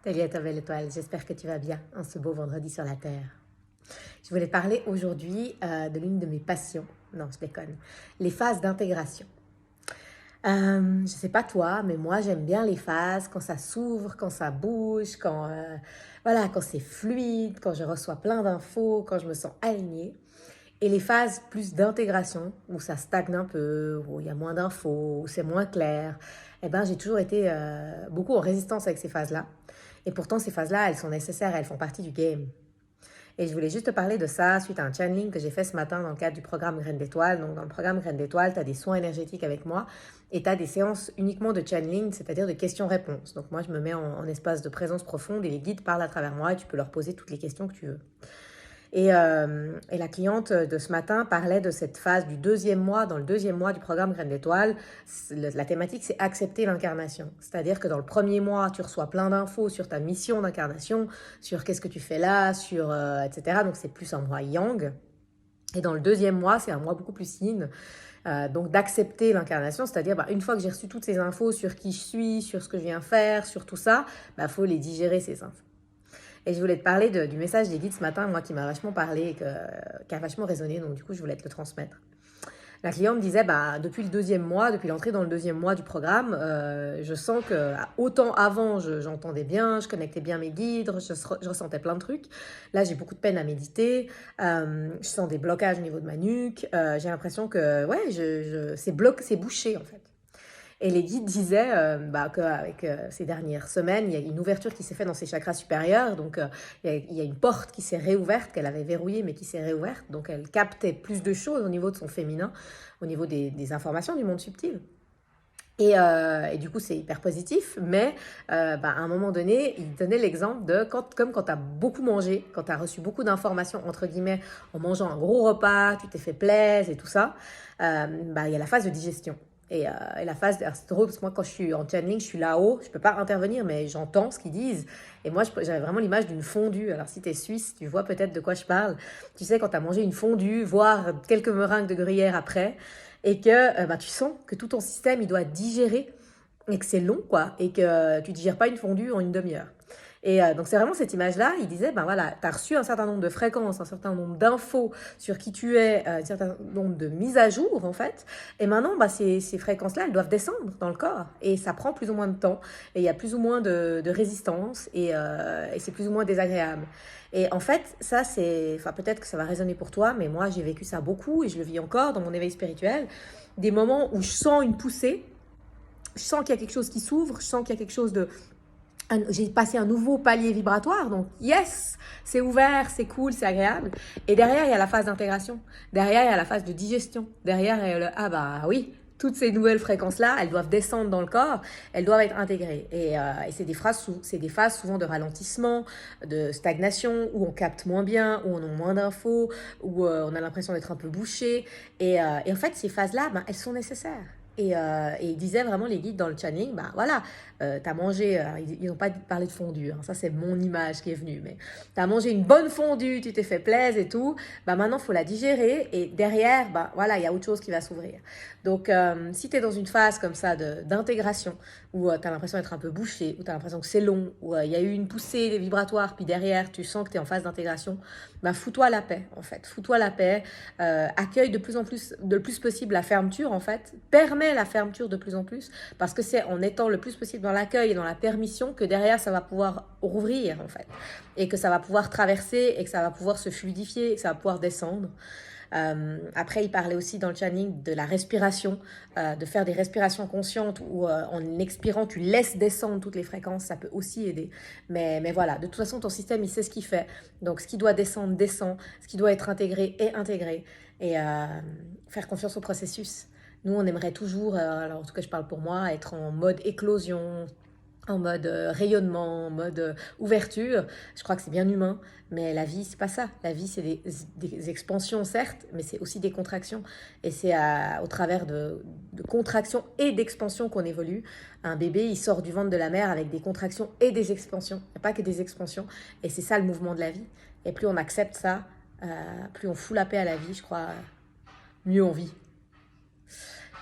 Salut à ta belle étoile, j'espère que tu vas bien en ce beau vendredi sur la Terre. Je voulais parler aujourd'hui de l'une de mes passions, non je déconne, les phases d'intégration. Je ne sais pas toi, mais moi j'aime bien les phases quand ça s'ouvre, quand ça bouge, quand c'est fluide, quand je reçois plein d'infos, quand je me sens alignée. Et les phases plus d'intégration, où ça stagne un peu, où il y a moins d'infos, où c'est moins clair, eh ben, j'ai toujours été beaucoup en résistance avec ces phases-là. Et pourtant, ces phases-là, elles sont nécessaires, elles font partie du game. Et je voulais juste te parler de ça suite à un channeling que j'ai fait ce matin dans le cadre du programme Graines d'étoiles. Donc, dans le programme Graines d'étoiles, tu as des soins énergétiques avec moi et tu as des séances uniquement de channeling, c'est-à-dire de questions-réponses. Donc, moi, je me mets en espace de présence profonde et les guides parlent à travers moi et tu peux leur poser toutes les questions que tu veux. Et la cliente de ce matin parlait de cette phase du deuxième mois, dans le deuxième mois du programme Graines d'étoiles. La thématique, c'est accepter l'incarnation. C'est-à-dire que dans le premier mois, tu reçois plein d'infos sur ta mission d'incarnation, sur qu'est-ce que tu fais là, etc. Donc, c'est plus un mois yang. Et dans le deuxième mois, c'est un mois beaucoup plus yin. Donc, d'accepter l'incarnation, c'est-à-dire, une fois que j'ai reçu toutes ces infos sur qui je suis, sur ce que je viens faire, sur tout ça, faut les digérer, ces infos. Et je voulais te parler du message des guides ce matin, moi qui m'a vachement parlé et qui a vachement résonné, donc du coup je voulais te le transmettre. La cliente me disait, depuis le deuxième mois, depuis l'entrée dans le deuxième mois du programme, je sens que autant avant j'entendais bien, je connectais bien mes guides, je ressentais plein de trucs. Là j'ai beaucoup de peine à méditer, je sens des blocages au niveau de ma nuque, j'ai l'impression que c'est bouché en fait. Et les guides disaient qu'avec ces dernières semaines, il y a une ouverture qui s'est faite dans ses chakras supérieurs. Donc, il y a une porte qui s'est réouverte, qu'elle avait verrouillée, mais qui s'est réouverte. Donc, elle captait plus de choses au niveau de son féminin, au niveau des informations du monde subtil. Et du coup, c'est hyper positif, mais à un moment donné, il donnait l'exemple de comme quand tu as beaucoup mangé, quand tu as reçu beaucoup d'informations, entre guillemets, en mangeant un gros repas, tu t'es fait plaisir et tout ça, il y a la phase de digestion. Et la phase, c'est drôle parce que moi quand je suis en channeling, je suis là-haut, je peux pas intervenir mais j'entends ce qu'ils disent. Et moi j'avais vraiment l'image d'une fondue. Alors si tu es suisse, tu vois peut-être de quoi je parle. Tu sais quand tu as mangé une fondue, voire quelques meringues de gruyère après, et que tu sens que tout ton système il doit digérer et que c'est long quoi, et que tu digères pas une fondue en une demi-heure. Et donc c'est vraiment cette image-là, il disait, tu as reçu un certain nombre de fréquences, un certain nombre d'infos sur qui tu es, un certain nombre de mises à jour en fait, et maintenant ces fréquences-là, elles doivent descendre dans le corps, et ça prend plus ou moins de temps, et il y a plus ou moins de résistance, et c'est plus ou moins désagréable. Et en fait, ça peut-être que ça va résonner pour toi, mais moi j'ai vécu ça beaucoup, et je le vis encore dans mon éveil spirituel, des moments où je sens une poussée, je sens qu'il y a quelque chose qui s'ouvre, je sens qu'il y a quelque chose j'ai passé un nouveau palier vibratoire, donc yes, c'est ouvert, c'est cool, c'est agréable. Et derrière, il y a la phase d'intégration. Derrière, il y a la phase de digestion. Derrière, il y a oui, toutes ces nouvelles fréquences-là, elles doivent descendre dans le corps, elles doivent être intégrées. Et c'est des phases souvent de ralentissement, de stagnation, où on capte moins bien, où on a moins d'infos, où on a l'impression d'être un peu bouché. Et en fait, ces phases-là, elles sont nécessaires. Et ils disaient vraiment, les guides dans le channeling, t'as mangé, ils n'ont pas parlé de fondue, hein, ça c'est mon image qui est venue, mais t'as mangé une bonne fondue, tu t'es fait plaisir et tout, maintenant il faut la digérer et derrière, il y a autre chose qui va s'ouvrir. Donc si tu es dans une phase comme ça d'intégration, où tu as l'impression d'être un peu bouché, où tu as l'impression que c'est long, où il y a eu une poussée vibratoire, puis derrière tu sens que tu es en phase d'intégration, fous-toi la paix en fait, fous-toi la paix, accueille de le plus possible la fermeture en fait, permets la fermeture de plus en plus, parce que c'est en étant le plus possible dans l'accueil et dans la permission que derrière ça va pouvoir rouvrir en fait, et que ça va pouvoir traverser, et que ça va pouvoir se fluidifier, et que ça va pouvoir descendre. Après, il parlait aussi dans le channeling de la respiration, de faire des respirations conscientes où en expirant, tu laisses descendre toutes les fréquences, ça peut aussi aider. Mais voilà, de toute façon, ton système, il sait ce qu'il fait. Donc, ce qui doit descendre, descend. Ce qui doit être intégré est intégré. Et faire confiance au processus. Nous, on aimerait toujours, alors en tout cas, je parle pour moi, être en mode éclosion, en mode rayonnement, en mode ouverture. Je crois que c'est bien humain, mais la vie, c'est pas ça. La vie, c'est des expansions, certes, mais c'est aussi des contractions. Et c'est au travers de contractions et d'expansions qu'on évolue. Un bébé, il sort du ventre de la mère avec des contractions et des expansions. Il n'y a pas que des expansions. Et c'est ça le mouvement de la vie. Et plus on accepte ça, plus on fout la paix à la vie, je crois, mieux on vit.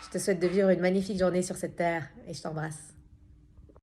Je te souhaite de vivre une magnifique journée sur cette terre et je t'embrasse.